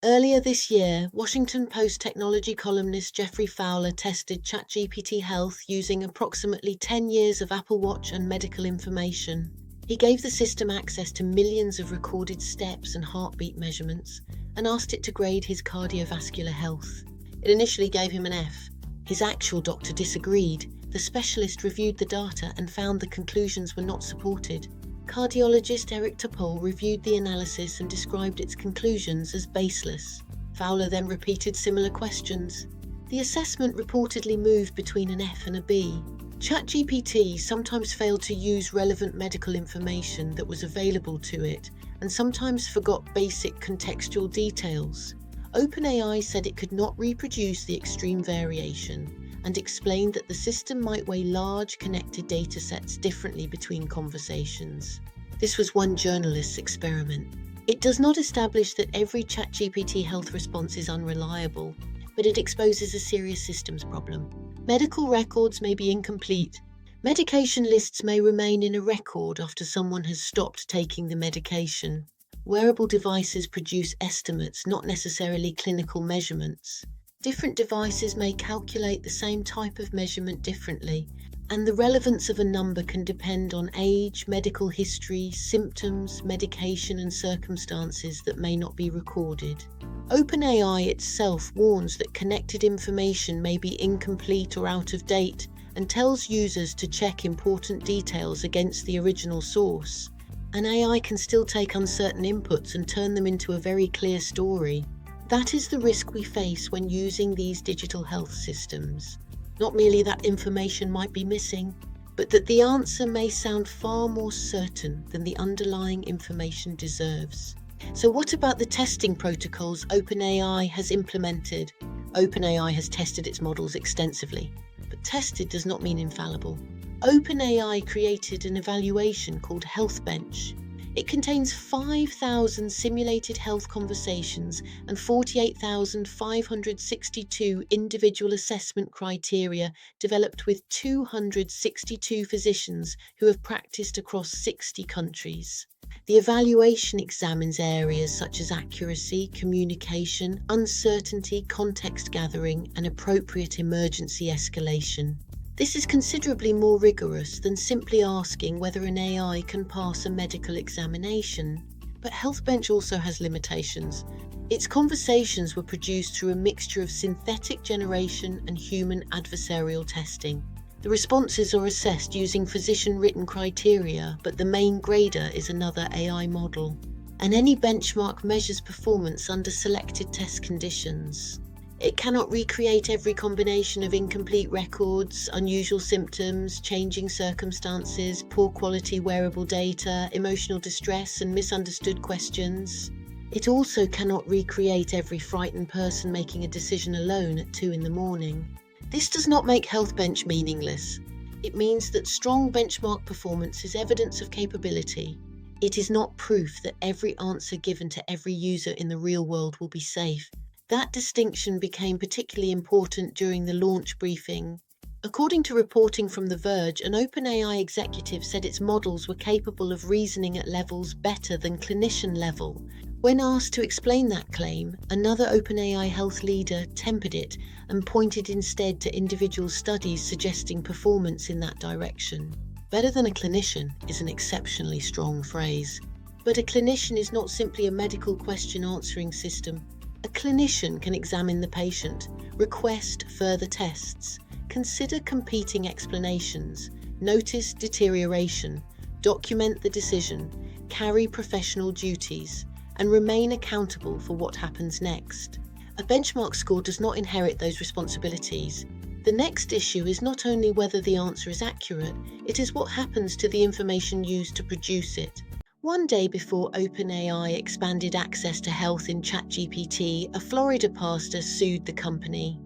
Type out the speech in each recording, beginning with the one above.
Earlier this year, Washington Post technology columnist Jeffrey Fowler tested ChatGPT Health using approximately 10 years of Apple Watch and medical information. He gave the system access to millions of recorded steps and heartbeat measurements and asked it to grade his cardiovascular health. It initially gave him an F. His actual doctor disagreed. The specialist reviewed the data and found the conclusions were not supported. Cardiologist Eric Topol reviewed the analysis and described its conclusions as baseless. Fowler then repeated similar questions. The assessment reportedly moved between an F and a B. ChatGPT sometimes failed to use relevant medical information that was available to it, and sometimes forgot basic contextual details. OpenAI said it could not reproduce the extreme variation and explained that the system might weigh large connected datasets differently between conversations. This was one journalist's experiment. It does not establish that every ChatGPT Health response is unreliable, but it exposes a serious systems problem. Medical records may be incomplete. Medication lists may remain in a record after someone has stopped taking the medication. Wearable devices produce estimates, not necessarily clinical measurements. Different devices may calculate the same type of measurement differently, and the relevance of a number can depend on age, medical history, symptoms, medication, and circumstances that may not be recorded. OpenAI itself warns that connected information may be incomplete or out of date and tells users to check important details against the original source. An AI can still take uncertain inputs and turn them into a very clear story. That is the risk we face when using these digital health systems. Not merely that information might be missing, but that the answer may sound far more certain than the underlying information deserves. So what about the testing protocols OpenAI has implemented? OpenAI has tested its models extensively, but tested does not mean infallible. OpenAI created an evaluation called Health Bench. It contains 5,000 simulated health conversations and 48,562 individual assessment criteria developed with 262 physicians who have practiced across 60 countries. The evaluation examines areas such as accuracy, communication, uncertainty, context gathering, and appropriate emergency escalation. This is considerably more rigorous than simply asking whether an AI can pass a medical examination. But HealthBench also has limitations. Its conversations were produced through a mixture of synthetic generation and human adversarial testing. The responses are assessed using physician-written criteria, but the main grader is another AI model. And any benchmark measures performance under selected test conditions. It cannot recreate every combination of incomplete records, unusual symptoms, changing circumstances, poor quality wearable data, emotional distress, and misunderstood questions. It also cannot recreate every frightened person making a decision alone at 2 a.m. This does not make HealthBench meaningless. It means that strong benchmark performance is evidence of capability. It is not proof that every answer given to every user in the real world will be safe. That distinction became particularly important during the launch briefing. According to reporting from The Verge, an OpenAI executive said its models were capable of reasoning at levels better than clinician level. When asked to explain that claim, another OpenAI health leader tempered it and pointed instead to individual studies suggesting performance in that direction. Better than a clinician is an exceptionally strong phrase. But a clinician is not simply a medical question answering system. A clinician can examine the patient, request further tests, consider competing explanations, notice deterioration, document the decision, carry professional duties, and remain accountable for what happens next. A benchmark score does not inherit those responsibilities. The next issue is not only whether the answer is accurate, it is what happens to the information used to produce it. One day before OpenAI expanded access to health in ChatGPT, a Florida pastor sued the company.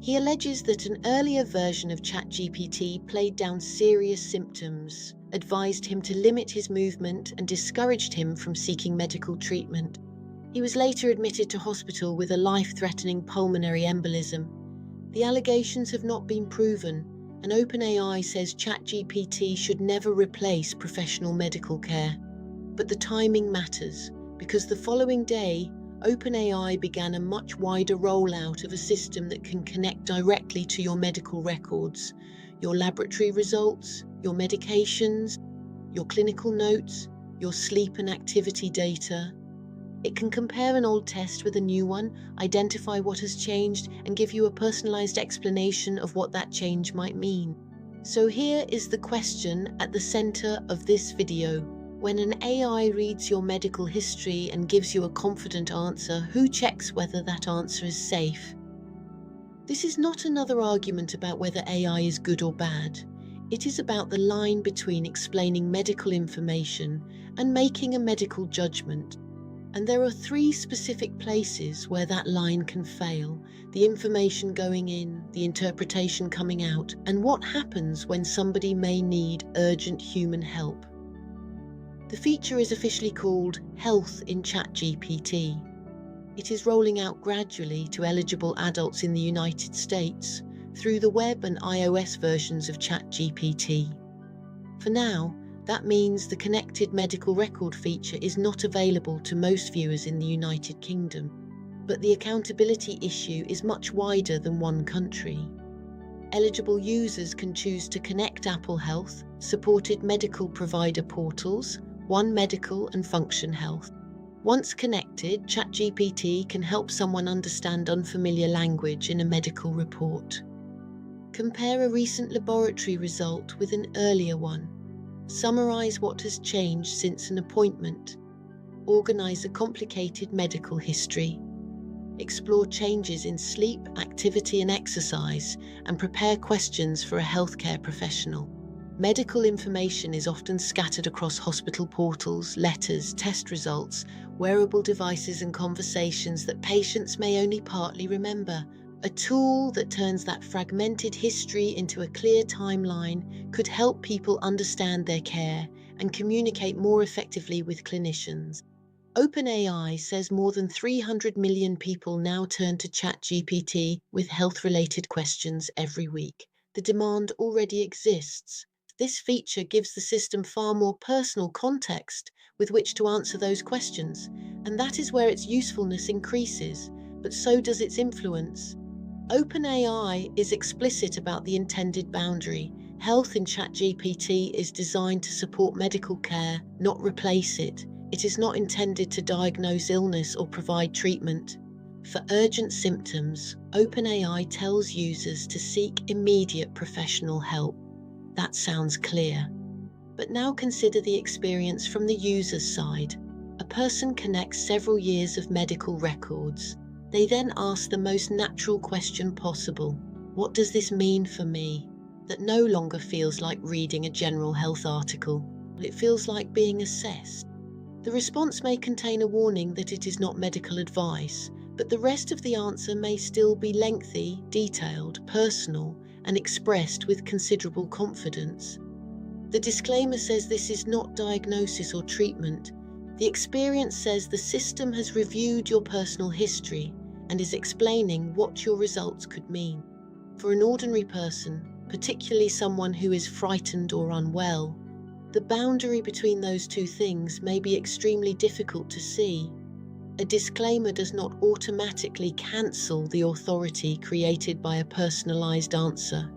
He alleges that an earlier version of ChatGPT played down serious symptoms, advised him to limit his movement, and discouraged him from seeking medical treatment. He was later admitted to hospital with a life-threatening pulmonary embolism. The allegations have not been proven, and OpenAI says ChatGPT should never replace professional medical care. But the timing matters, because the following day, OpenAI began a much wider rollout of a system that can connect directly to your medical records, your laboratory results, your medications, your clinical notes, your sleep and activity data. It can compare an old test with a new one, identify what has changed, and give you a personalized explanation of what that change might mean. So here is the question at the center of this video. When an AI reads your medical history and gives you a confident answer, who checks whether that answer is safe? This is not another argument about whether AI is good or bad. It is about the line between explaining medical information and making a medical judgment. And there are three specific places where that line can fail: the information going in, the interpretation coming out, and what happens when somebody may need urgent human help. The feature is officially called Health in ChatGPT. It is rolling out gradually to eligible adults in the United States through the web and iOS versions of ChatGPT. For now, that means the connected medical record feature is not available to most viewers in the United Kingdom, but the accountability issue is much wider than one country. Eligible users can choose to connect Apple Health, supported medical provider portals, One Medical and Function Health. Once connected, ChatGPT can help someone understand unfamiliar language in a medical report. Compare a recent laboratory result with an earlier one. Summarize what has changed since an appointment. Organize a complicated medical history. Explore changes in sleep, activity, and exercise, and prepare questions for a healthcare professional. Medical information is often scattered across hospital portals, letters, test results, wearable devices, and conversations that patients may only partly remember. A tool that turns that fragmented history into a clear timeline could help people understand their care and communicate more effectively with clinicians. OpenAI says more than 300 million people now turn to ChatGPT with health-related questions every week. The demand already exists. This feature gives the system far more personal context with which to answer those questions, and that is where its usefulness increases, but so does its influence. OpenAI is explicit about the intended boundary. Health in ChatGPT is designed to support medical care, not replace it. It is not intended to diagnose illness or provide treatment. For urgent symptoms, OpenAI tells users to seek immediate professional help. That sounds clear. But now consider the experience from the user's side. A person connects several years of medical records. They then ask the most natural question possible: what does this mean for me? That no longer feels like reading a general health article. It feels like being assessed. The response may contain a warning that it is not medical advice, but the rest of the answer may still be lengthy, detailed, personal, and expressed with considerable confidence. The disclaimer says this is not diagnosis or treatment. The experience says the system has reviewed your personal history and is explaining what your results could mean. For an ordinary person, particularly someone who is frightened or unwell, the boundary between those two things may be extremely difficult to see. A disclaimer does not automatically cancel the authority created by a personalized answer.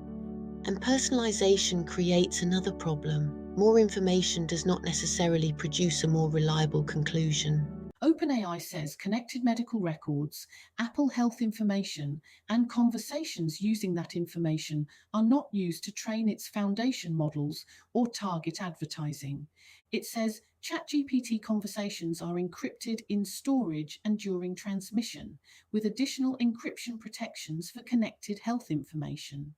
And personalization creates another problem. More information does not necessarily produce a more reliable conclusion. OpenAI says connected medical records, Apple Health information, and conversations using that information are not used to train its foundation models or target advertising. It says ChatGPT conversations are encrypted in storage and during transmission, with additional encryption protections for connected health information.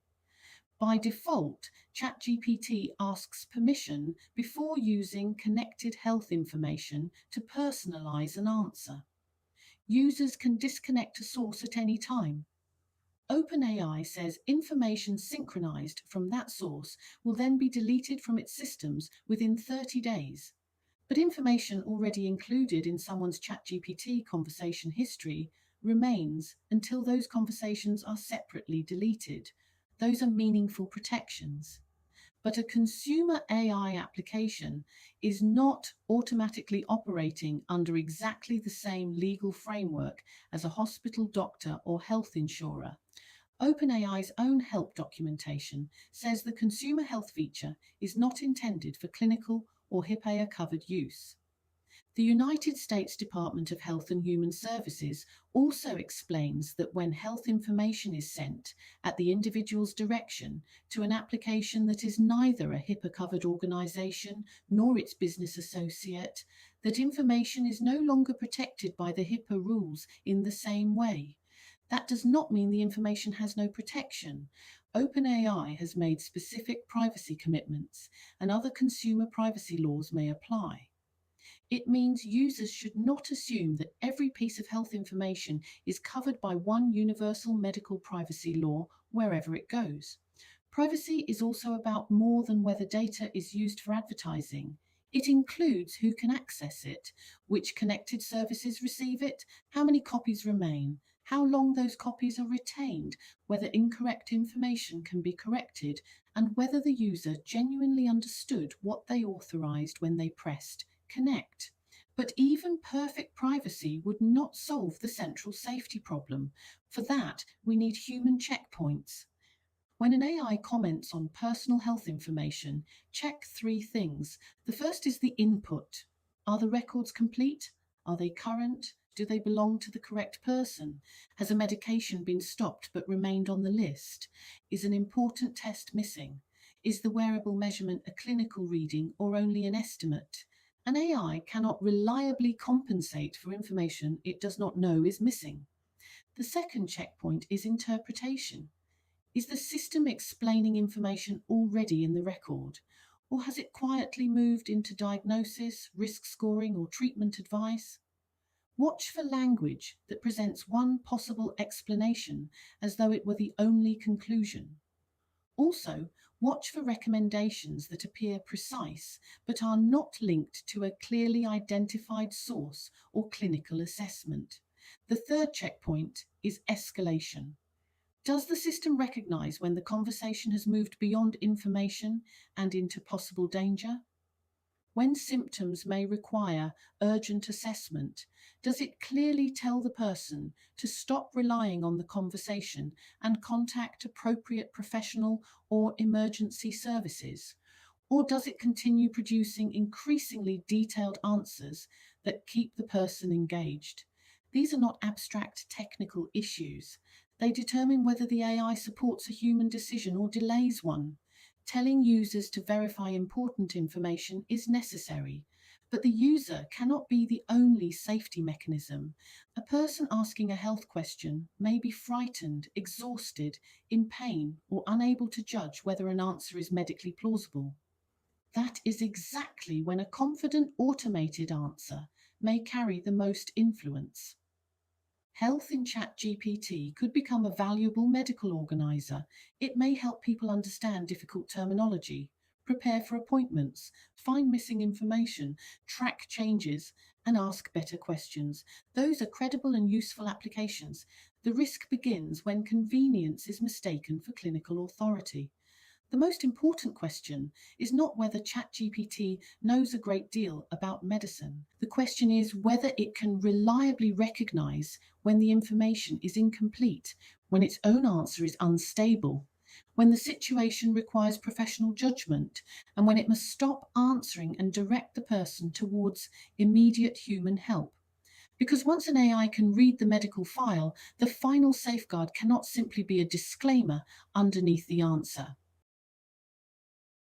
By default, ChatGPT asks permission before using connected health information to personalize an answer. Users can disconnect a source at any time. OpenAI says information synchronized from that source will then be deleted from its systems within 30 days. But information already included in someone's ChatGPT conversation history remains until those conversations are separately deleted. Those are meaningful protections. But a consumer AI application is not automatically operating under exactly the same legal framework as a hospital, doctor, or health insurer. OpenAI's own help documentation says the consumer health feature is not intended for clinical or HIPAA-covered use. The United States Department of Health and Human Services also explains that when health information is sent at the individual's direction to an application that is neither a HIPAA-covered organization nor its business associate, that information is no longer protected by the HIPAA rules in the same way. That does not mean the information has no protection. OpenAI has made specific privacy commitments, and other consumer privacy laws may apply. It means users should not assume that every piece of health information is covered by one universal medical privacy law wherever it goes. Privacy is also about more than whether data is used for advertising. It includes who can access it, which connected services receive it, how many copies remain, how long those copies are retained, whether incorrect information can be corrected, and whether the user genuinely understood what they authorized when they pressed connect. But even perfect privacy would not solve the central safety problem. For that, we need human checkpoints. When an AI comments on personal health information, check three things. The first is the input. Are the records complete? Are they current? Do they belong to the correct person? Has a medication been stopped but remained on the list? Is an important test missing? Is the wearable measurement a clinical reading or only an estimate? An AI cannot reliably compensate for information it does not know is missing. The second checkpoint is interpretation. Is the system explaining information already in the record, or has it quietly moved into diagnosis, risk scoring, or treatment advice? Watch for language that presents one possible explanation as though it were the only conclusion. Also, watch for recommendations that appear precise but are not linked to a clearly identified source or clinical assessment. The third checkpoint is escalation. Does the system recognize when the conversation has moved beyond information and into possible danger? When symptoms may require urgent assessment, does it clearly tell the person to stop relying on the conversation and contact appropriate professional or emergency services? Or does it continue producing increasingly detailed answers that keep the person engaged? These are not abstract technical issues. They determine whether the AI supports a human decision or delays one. Telling users to verify important information is necessary, but the user cannot be the only safety mechanism. A person asking a health question may be frightened, exhausted, in pain, or unable to judge whether an answer is medically plausible. That is exactly when a confident automated answer may carry the most influence. Health in ChatGPT could become a valuable medical organizer. It may help people understand difficult terminology, prepare for appointments, find missing information, track changes, and ask better questions. Those are credible and useful applications. The risk begins when convenience is mistaken for clinical authority. The most important question is not whether ChatGPT knows a great deal about medicine. The question is whether it can reliably recognize when the information is incomplete, when its own answer is unstable, when the situation requires professional judgment, and when it must stop answering and direct the person towards immediate human help. Because once an AI can read the medical file, the final safeguard cannot simply be a disclaimer underneath the answer.